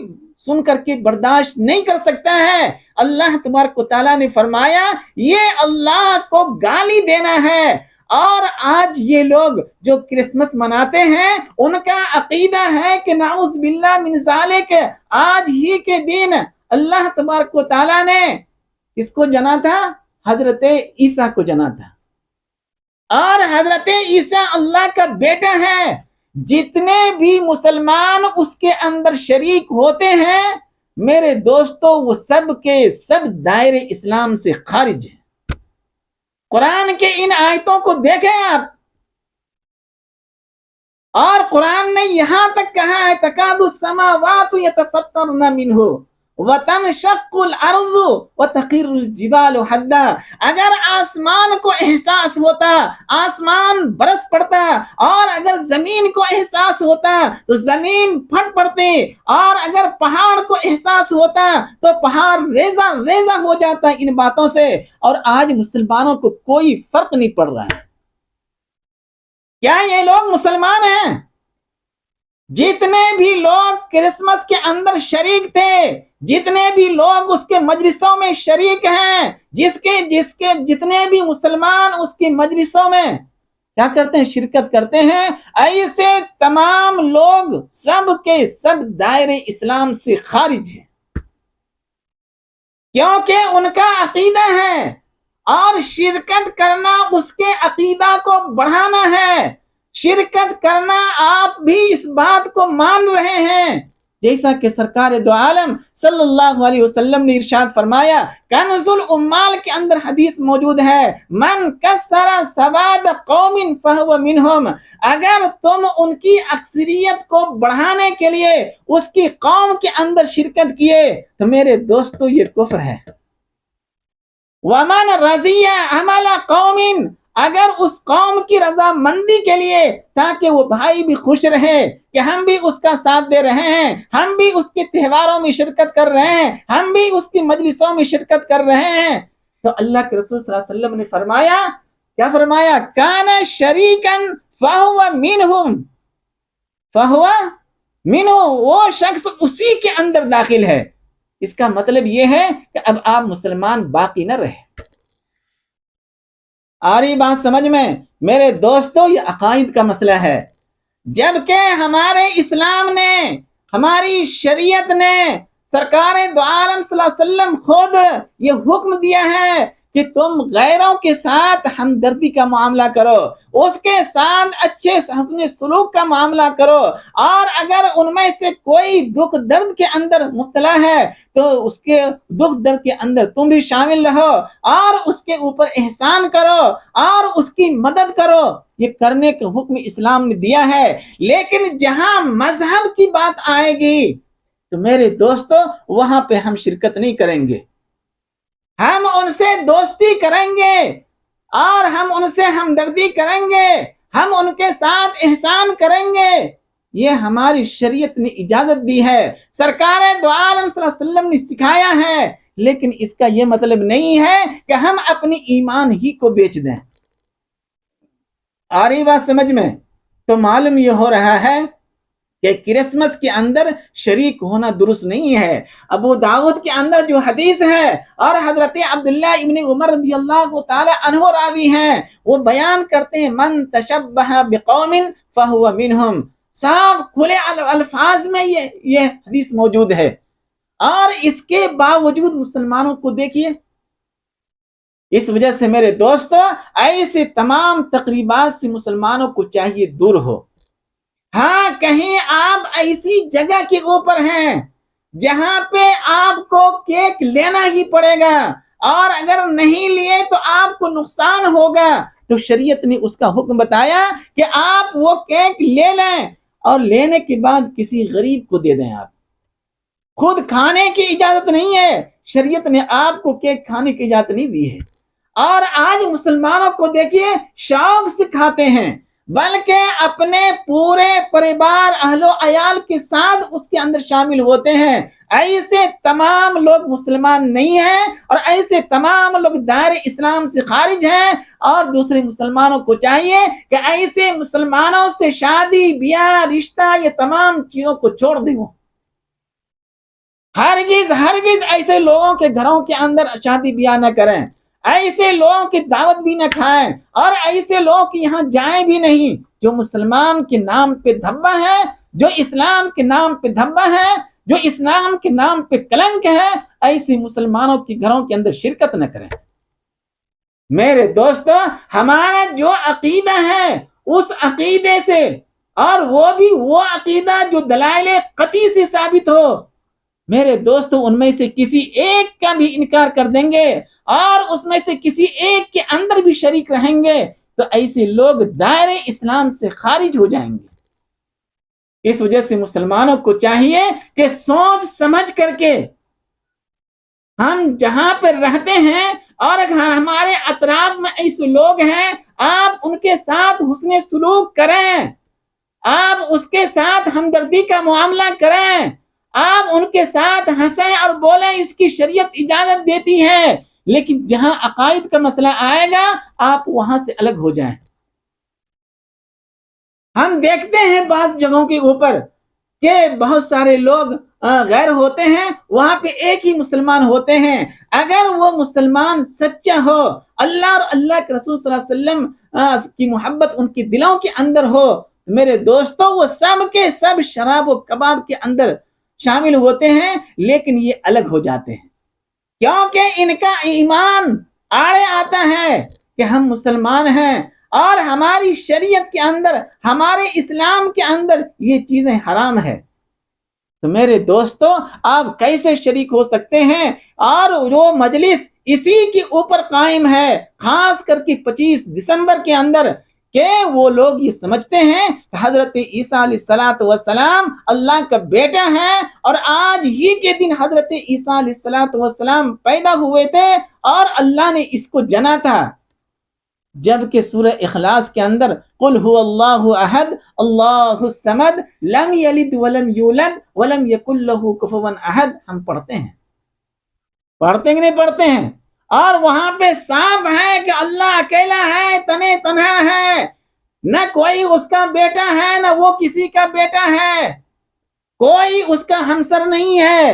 Speaker 1: سن کر کے برداشت نہیں کر سکتا ہے۔ اللہ تبارک و تعالیٰ نے فرمایا یہ اللہ کو گالی دینا ہے۔ اور آج یہ لوگ جو کرسمس مناتے ہیں ان کا عقیدہ ہے کہ نعوذ باللہ من ذالک، آج ہی کے دن اللہ تبارک و تعالیٰ نے کس کو جنا تھا؟ حضرت عیسیٰ کو جنا تھا، اور حضرت عیسیٰ اللہ کا بیٹا ہے۔ جتنے بھی مسلمان اس کے اندر شریک ہوتے ہیں میرے دوستو وہ سب کے سب دائرے اسلام سے خارج ہیں۔ قرآن کے ان آیتوں کو دیکھیں آپ، اور قرآن نے یہاں تک کہا ہے تکاد السماوات یتفطرن منہ وتنشق الارض وتخر الجبال حدا۔ اگر آسمان کو احساس ہوتا آسمان برس پڑتا، اور اگر زمین کو احساس ہوتا تو زمین پھٹ پڑتی، اور اگر پہاڑ کو احساس ہوتا تو پہاڑ ریزہ ریزہ ہو جاتا ان باتوں سے۔ اور آج مسلمانوں کو کوئی فرق نہیں پڑ رہا ہے۔ کیا یہ لوگ مسلمان ہیں؟ جتنے بھی لوگ کرسمس کے اندر شریک تھے، جتنے بھی لوگ اس کے مجلسوں میں شریک ہیں، جتنے بھی مسلمان اس کی مجلسوں میں کیا کرتے ہیں؟ شرکت کرتے ہیں، ایسے تمام لوگ سب کے سب دائرے اسلام سے خارج ہیں، کیونکہ ان کا عقیدہ ہے، اور شرکت کرنا اس کے عقیدہ کو بڑھانا ہے۔ شرکت کرنا آپ بھی اس بات کو مان رہے ہیں، جیسا کہ سرکار دو عالم صلی اللہ علیہ وسلم نے ارشاد فرمایا، کنز الامال کے اندر حدیث موجود ہے، من کسر سواد قوم فہو منہم۔ اگر تم ان کی اکثریت کو بڑھانے کے لیے اس کی قوم کے اندر شرکت کیے تو میرے دوستو یہ کفر ہے۔ ومن رضی عمل قوم، اگر اس قوم کی رضا مندی کے لیے، تاکہ وہ بھائی بھی خوش رہے کہ ہم بھی اس کا ساتھ دے رہے ہیں، ہم بھی اس کے تہواروں میں شرکت کر رہے ہیں، ہم بھی اس کی مجلسوں میں شرکت کر رہے ہیں، تو اللہ کے رسول صلی اللہ علیہ وسلم نے فرمایا، کیا فرمایا؟ کان شریکن فہو منہم، فہو منہ، وہ شخص اسی کے اندر داخل ہے۔ اس کا مطلب یہ ہے کہ اب آپ مسلمان باقی نہ رہے۔ آ رہی بات سمجھ میں؟ میرے دوستو یہ عقائد کا مسئلہ ہے، جبکہ ہمارے اسلام نے، ہماری شریعت نے، سرکار دو عالم صلی اللہ علیہ وسلم خود یہ حکم دیا ہے کہ تم غیروں کے ساتھ ہمدردی کا معاملہ کرو، اس کے ساتھ اچھے حسن سلوک کا معاملہ کرو، اور اگر ان میں سے کوئی دکھ درد کے اندر مبتلا ہے تو اس کے دکھ درد کے اندر تم بھی شامل رہو، اور اس کے اوپر احسان کرو اور اس کی مدد کرو۔ یہ کرنے کا حکم اسلام نے دیا ہے۔ لیکن جہاں مذہب کی بات آئے گی تو میرے دوستو وہاں پہ ہم شرکت نہیں کریں گے، ہم ان سے دوستی کریں گے، اور ہم ان سے ہمدردی کریں گے، ہم ان کے ساتھ احسان کریں گے۔ یہ ہماری شریعت نے اجازت دی ہے، سرکار دو عالم صلی اللہ علیہ وسلم نے سکھایا ہے لیکن اس کا یہ مطلب نہیں ہے کہ ہم اپنی ایمان ہی کو بیچ دیں۔ آ رہی بات سمجھ میں؟ تو معلوم یہ ہو رہا ہے کہ کرسمس کے اندر شریک ہونا درست نہیں ہے۔ ابو داؤد کے اندر جو حدیث ہے اور حضرت عبداللہ ابن عمر رضی اللہ تعالی عنہ راوی ہیں، وہ بیان کرتے ہیں من تشبہ بقوم فہو منہم، صاف کھلے الفاظ میں یہ حدیث موجود ہے، اور اس کے باوجود مسلمانوں کو دیکھیے۔ اس وجہ سے میرے دوستو ایسے تمام تقریبات سے مسلمانوں کو چاہیے دور ہو۔ ہاں کہیں آپ ایسی جگہ کے اوپر ہیں جہاں پہ آپ کو کیک لینا ہی پڑے گا، اور اگر نہیں لیے تو آپ کو نقصان ہوگا، تو شریعت نے اس کا حکم بتایا کہ آپ وہ کیک لے لیں، اور لینے کے بعد کسی غریب کو دے دیں۔ آپ خود کھانے کی اجازت نہیں ہے، شریعت نے آپ کو کیک کھانے کی اجازت نہیں دی ہے۔ اور آج مسلمانوں کو دیکھیے شوق سے کھاتے ہیں، بلکہ اپنے پورے پریوار اہل و عیال کے ساتھ اس کے اندر شامل ہوتے ہیں۔ ایسے تمام لوگ مسلمان نہیں ہیں، اور ایسے تمام لوگ دائرہ اسلام سے خارج ہیں، اور دوسرے مسلمانوں کو چاہیے کہ ایسے مسلمانوں سے شادی بیاہ رشتہ یہ تمام چیزوں کو چھوڑ دیں۔ وہ ہرگز ایسے لوگوں کے گھروں کے اندر شادی بیاہ نہ کریں، ایسے لوگوں کی دعوت بھی نہ کھائیں، اور ایسے لوگوں کی یہاں جائیں بھی نہیں جو مسلمان کے نام پہ دھبا ہے، جو اسلام کے نام پہ دھبا ہے، جو اسلام کے نام پہ کلنک ہے۔ ایسے مسلمانوں کے گھروں کے اندر شرکت نہ کریں۔ میرے دوستو ہمارا جو عقیدہ ہے اس عقیدے سے، اور وہ بھی وہ عقیدہ جو دلائل قطعی سے ثابت ہو، میرے دوستو ان میں سے کسی ایک کا بھی انکار کر دیں گے اور اس میں سے کسی ایک کے اندر بھی شریک رہیں گے تو ایسے لوگ دائرے اسلام سے خارج ہو جائیں گے۔ اس وجہ سے مسلمانوں کو چاہیے کہ سوچ سمجھ کر کے ہم جہاں پر رہتے ہیں اور ہمارے اطراف میں ایسے لوگ ہیں، آپ ان کے ساتھ حسن سلوک کریں، آپ اس کے ساتھ ہمدردی کا معاملہ کریں، آپ ان کے ساتھ ہنسیں اور بولیں، اس کی شریعت اجازت دیتی ہے۔ لیکن جہاں عقائد کا مسئلہ آئے گا آپ وہاں سے الگ ہو جائیں۔ ہم دیکھتے ہیں بعض جگہوں کے اوپر کہ بہت سارے لوگ غیر ہوتے ہیں، وہاں پہ ایک ہی مسلمان ہوتے ہیں۔ اگر وہ مسلمان سچا ہو، اللہ اور اللہ کے رسول صلی اللہ علیہ وسلم کی محبت ان کے دلوں کے اندر ہو، میرے دوستوں وہ سب کے سب شراب و کباب کے اندر شامل ہوتے ہیں، لیکن یہ الگ ہو جاتے ہیں کیونکہ ان کا ایمان آڑے آتا ہے کہ ہم مسلمان ہیں اور ہماری شریعت کے اندر، ہمارے اسلام کے اندر یہ چیزیں حرام ہے۔ تو میرے دوستو آپ کیسے شریک ہو سکتے ہیں؟ اور وہ مجلس اسی کے اوپر قائم ہے، خاص کر کے 25 دسمبر کے اندر، کہ وہ لوگ یہ سمجھتے ہیں کہ حضرت عیسیٰ علیہ السلام اللہ کا بیٹا ہے، اور آج ہی کے دن حضرت عیسیٰ علیہ السلام پیدا ہوئے تھے اور اللہ نے اس کو جنا تھا، جبکہ سورہ اخلاص کے اندر قل هو اللہ احد اللہ الصمد لم یلد ولم یولد ولم یکن له کفوا احد ہم پڑھتے ہیں کہ نہیں پڑھتے ہیں؟ اور وہاں پہ صاف ہے کہ اللہ اکیلا ہے، تنے تنہا ہے، نہ کوئی اس کا بیٹا ہے نہ وہ کسی کا بیٹا ہے، کوئی اس کا ہمسر نہیں ہے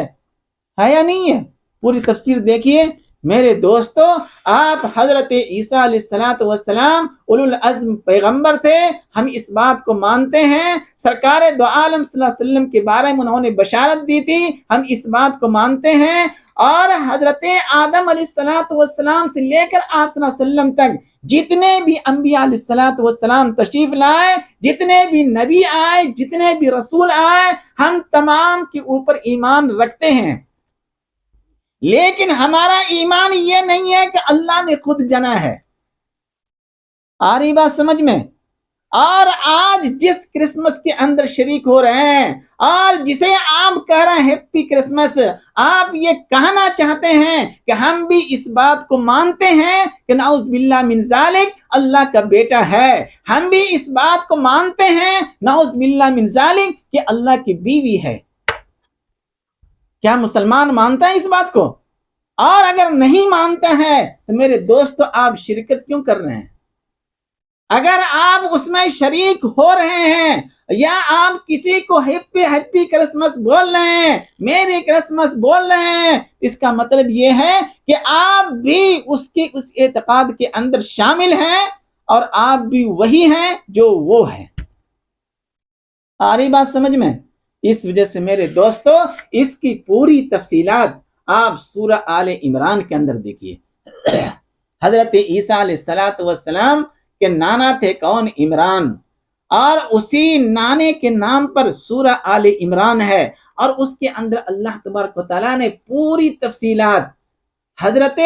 Speaker 1: یا نہیں ہے؟ پوری تفسیر دیکھیے میرے دوستو۔ آپ حضرت عیسیٰ علیہ السلام اولو العزم پیغمبر تھے، ہم اس بات کو مانتے ہیں۔ سرکار دو عالم صلی اللہ علیہ وسلم کے بارے میں انہوں نے بشارت دی تھی، ہم اس بات کو مانتے ہیں۔ اور حضرت آدم علیہ السلام سے لے کر آپ صلی اللہ علیہ وسلم تک جتنے بھی انبیاء علیہ السلام تشریف لائے، جتنے بھی نبی آئے، جتنے بھی رسول آئے، ہم تمام کے اوپر ایمان رکھتے ہیں، لیکن ہمارا ایمان یہ نہیں ہے کہ اللہ نے خود جنا ہے۔ آ رہی بات سمجھ میں؟ اور آج جس کرسمس کے اندر شریک ہو رہے ہیں اور جسے آپ کہہ رہے ہیں ہیپی کرسمس، آپ یہ کہنا چاہتے ہیں کہ ہم بھی اس بات کو مانتے ہیں کہ نعوذ باللہ من ذالک اللہ کا بیٹا ہے، ہم بھی اس بات کو مانتے ہیں نعوذ باللہ من ذالک کہ اللہ کی بیوی ہے۔ کیا مسلمان مانتا ہے اس بات کو؟ اور اگر نہیں مانتا ہے تو میرے دوستو آپ شرکت کیوں کر رہے ہیں؟ اگر آپ اس میں شریک ہو رہے ہیں یا آپ کسی کو ہیپی کرسمس بول رہے ہیں، میری کرسمس بول رہے ہیں، اس کا مطلب یہ ہے کہ آپ بھی اس اعتقاد کے اندر شامل ہیں اور آپ بھی وہی ہیں جو وہ ہے۔ آ رہی بات سمجھ میں؟ اس وجہ سے میرے دوستو اس کی پوری تفصیلات آپ سورہ آل عمران کے اندر دیکھیے۔ حضرت عیسیٰ علیہ السلام کے نانا تھے کون؟ عمران، اور اسی نانے کے نام پر سورہ آل عمران ہے، اور اس کے اندر اللہ تبارک و تعالیٰ نے پوری تفصیلات حضرت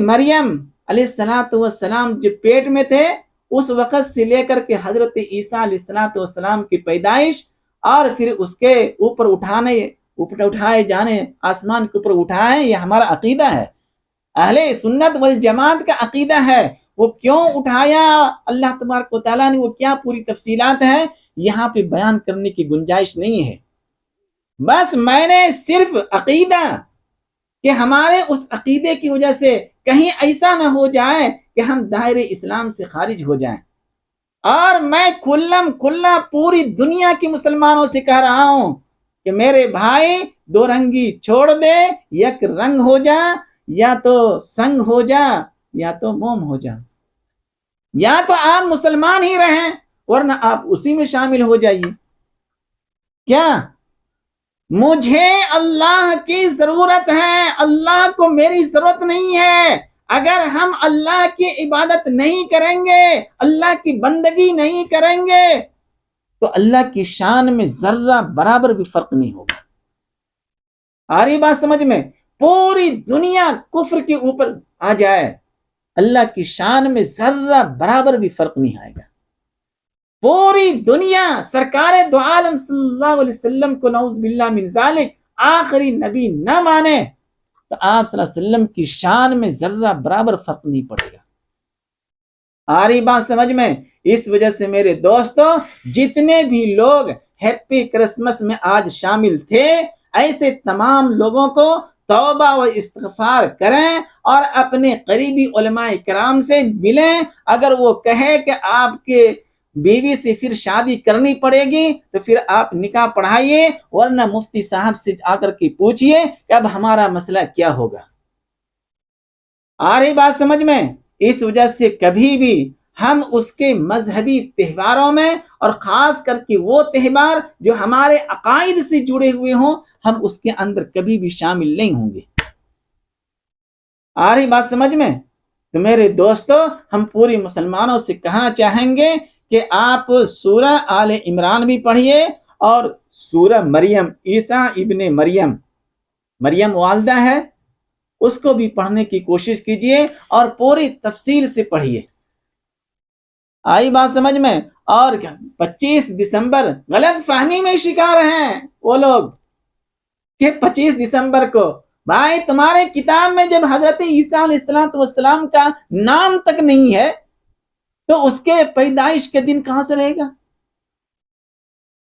Speaker 1: مریم علیہ السلام جب پیٹ میں تھے اس وقت سے لے کر کے حضرت عیسیٰ علیہ السلام کی پیدائش، اور پھر اس کے اوپر اٹھائے جانے، آسمان کے اوپر اٹھائے، یہ ہمارا عقیدہ ہے، اہل سنت والجماعت کا عقیدہ ہے۔ وہ کیوں اٹھایا اللہ تبارک و تعالیٰ نے، وہ کیا پوری تفصیلات ہیں، یہاں پہ بیان کرنے کی گنجائش نہیں ہے۔ بس میں نے صرف عقیدہ کہ ہمارے اس عقیدے کی وجہ سے کہیں ایسا نہ ہو جائے کہ ہم دائرے اسلام سے خارج ہو جائیں، اور میں کھلا پوری دنیا کے مسلمانوں سے کہہ رہا ہوں کہ میرے بھائی دو رنگی چھوڑ دے، یک رنگ ہو جا، یا تو سنگ ہو جا یا تو موم ہو جا، یا تو آپ مسلمان ہی رہیں ورنہ آپ اسی میں شامل ہو جائیے۔ کیا مجھے اللہ کی ضرورت ہے، اللہ کو میری ضرورت نہیں ہے۔ اگر ہم اللہ کی عبادت نہیں کریں گے، اللہ کی بندگی نہیں کریں گے، تو اللہ کی شان میں ذرہ برابر بھی فرق نہیں ہوگا۔ آ رہی بات سمجھ میں؟ پوری دنیا کفر کے اوپر آ جائے، اللہ کی شان میں ذرہ برابر بھی فرق نہیں آئے گا۔ پوری دنیا سرکار دو عالم صلی اللہ علیہ وسلم کو نعوذ باللہ من ذالک آخری نبی نہ مانے تو آپ صلی اللہ علیہ وسلم کی شان میں ذرہ برابر فرق نہیں پڑے گا۔ آ رہی بات سمجھ میں؟ اس وجہ سے میرے دوستو جتنے بھی لوگ ہیپی کرسمس میں آج شامل تھے، ایسے تمام لوگوں کو توبہ و استغفار کریں اور اپنے قریبی علماء کرام سے ملیں۔ اگر وہ کہے کہ آپ کے بیوی سے پھر شادی کرنی پڑے گی تو پھر آپ نکاح پڑھائیے، ورنہ مفتی صاحب سے آ کر کے پوچھئے کہ اب ہمارا مسئلہ کیا ہوگا۔ آ رہی بات سمجھ میں؟ اس وجہ سے کبھی بھی ہم اس کے مذہبی تہواروں میں، اور خاص کر کے وہ تہوار جو ہمارے عقائد سے جڑے ہوئے ہوں، ہم اس کے اندر کبھی بھی شامل نہیں ہوں گے۔ آ رہی بات سمجھ میں؟ تو میرے دوستو ہم پوری مسلمانوں سے کہنا چاہیں گے کہ آپ سورہ آل عمران بھی پڑھیے، اور سورہ مریم، عیسیٰ ابن مریم والدہ ہے، اس کو بھی پڑھنے کی کوشش کیجئے اور پوری تفصیل سے پڑھیے۔ آئی بات سمجھ میں؟ اور 25 دسمبر غلط فہمی میں شکار ہیں وہ لوگ کہ 25 دسمبر کو، بھائی تمہارے کتاب میں جب حضرت عیسیٰ علیہ السلام کا نام تک نہیں ہے تو اس کے پیدائش کے دن کہاں سے رہے گا؟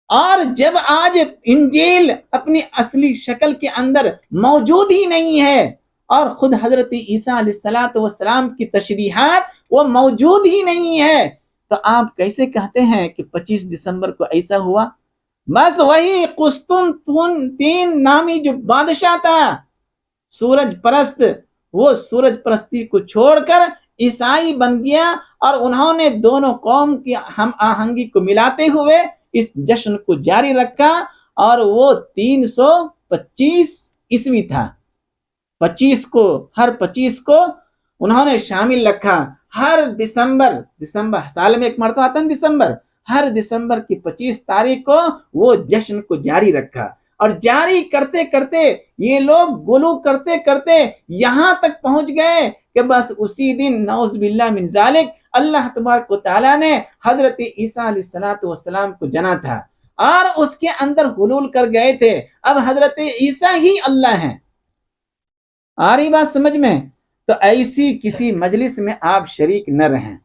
Speaker 1: اور جب آج انجیل اپنی اصلی شکل کے اندر موجود ہی نہیں ہے، اور خود حضرت عیسیٰ علیہ السلام کی تشریحات وہ موجود ہی نہیں ہے، تو آپ کیسے کہتے ہیں کہ 25 دسمبر کو ایسا ہوا؟ بس وہی قسطنطین نامی جو بادشاہ تھا سورج پرست، وہ سورج پرستی کو چھوڑ کر عیسائی بن گیا، اور انہوں نے دونوں قوم کی ہم آہنگی کو ملاتے ہوئے اس جشن کو جاری رکھا، اور وہ 325 عیسوی تھا، 25 کو، ہر 25 کو انہوں نے شامل رکھا۔ ہر دسمبر سال میں ایک مرتبہ آتا ہے دسمبر، ہر دسمبر کی 25 تاریخ کو وہ جشن کو جاری رکھا، اور جاری کرتے کرتے یہ لوگ گلو کرتے کرتے یہاں تک پہنچ گئے کہ بس اسی دن نعوذ باللہ من ذالک اللہ تبارک و تعالیٰ نے حضرت عیسیٰ علیہ السلام کو جنا تھا، اور اس کے اندر حلول کر گئے تھے۔ اب حضرت عیسیٰ ہی اللہ ہیں۔ آ رہی بات سمجھ میں؟ تو ایسی کسی مجلس میں آپ شریک نہ رہیں۔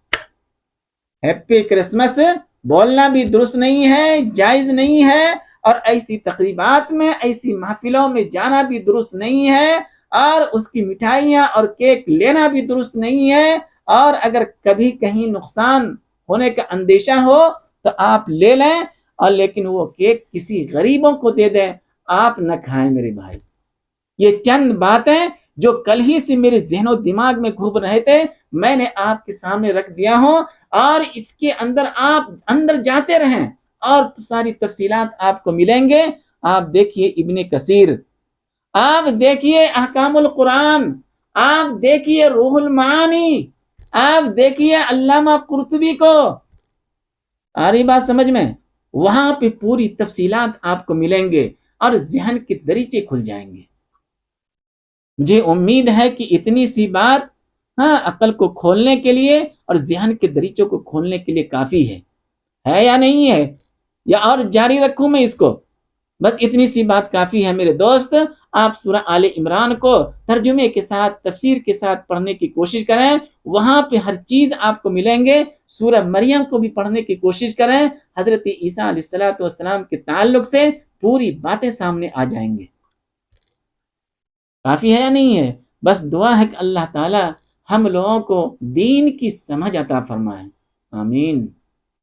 Speaker 1: ہیپی کرسمس بولنا بھی درست نہیں ہے، جائز نہیں ہے، اور ایسی تقریبات میں، ایسی محفلوں میں جانا بھی درست نہیں ہے۔ اور اس کی مٹھائیاں اور کیک لینا بھی درست نہیں ہے، اور اگر کبھی کہیں نقصان ہونے کا اندیشہ ہو تو آپ لے لیں، اور لیکن وہ کیک کسی غریبوں کو دے دیں، آپ نہ کھائیں میرے بھائی۔ یہ چند باتیں جو کل ہی سے میرے ذہن و دماغ میں گھوم رہے تھے، میں نے آپ کے سامنے رکھ دیا ہوں، اور اس کے اندر آپ اندر جاتے رہیں اور ساری تفصیلات آپ کو ملیں گے۔ آپ دیکھیے ابن کثیر، آپ دیکھیے احکام القرآن، آپ دیکھیے روح المعانی، آپ دیکھیے علامہ قرطبی کو، آ رہی بات سمجھ میں؟ وہاں پہ پوری تفصیلات آپ کو ملیں گے اور ذہن کے دریچے کھل جائیں گے۔ مجھے امید ہے کہ اتنی سی بات عقل کو کھولنے کے لیے اور ذہن کے دریچوں کو کھولنے کے لیے کافی ہے یا نہیں ہے؟ یا اور جاری رکھوں میں اس کو؟ بس اتنی سی بات کافی ہے میرے دوست۔ آپ سورہ آل عمران کو ترجمے کے ساتھ، تفسیر کے ساتھ پڑھنے کی کوشش کریں، وہاں پہ ہر چیز آپ کو ملیں گے۔ سورہ مریم کو بھی پڑھنے کی کوشش کریں، حضرت عیسیٰ علیہ السلام کے تعلق سے پوری باتیں سامنے آ جائیں گے۔ کافی ہے یا نہیں ہے؟ بس دعا ہے کہ اللہ تعالی ہم لوگوں کو دین کی سمجھ عطا فرمائے، آمین۔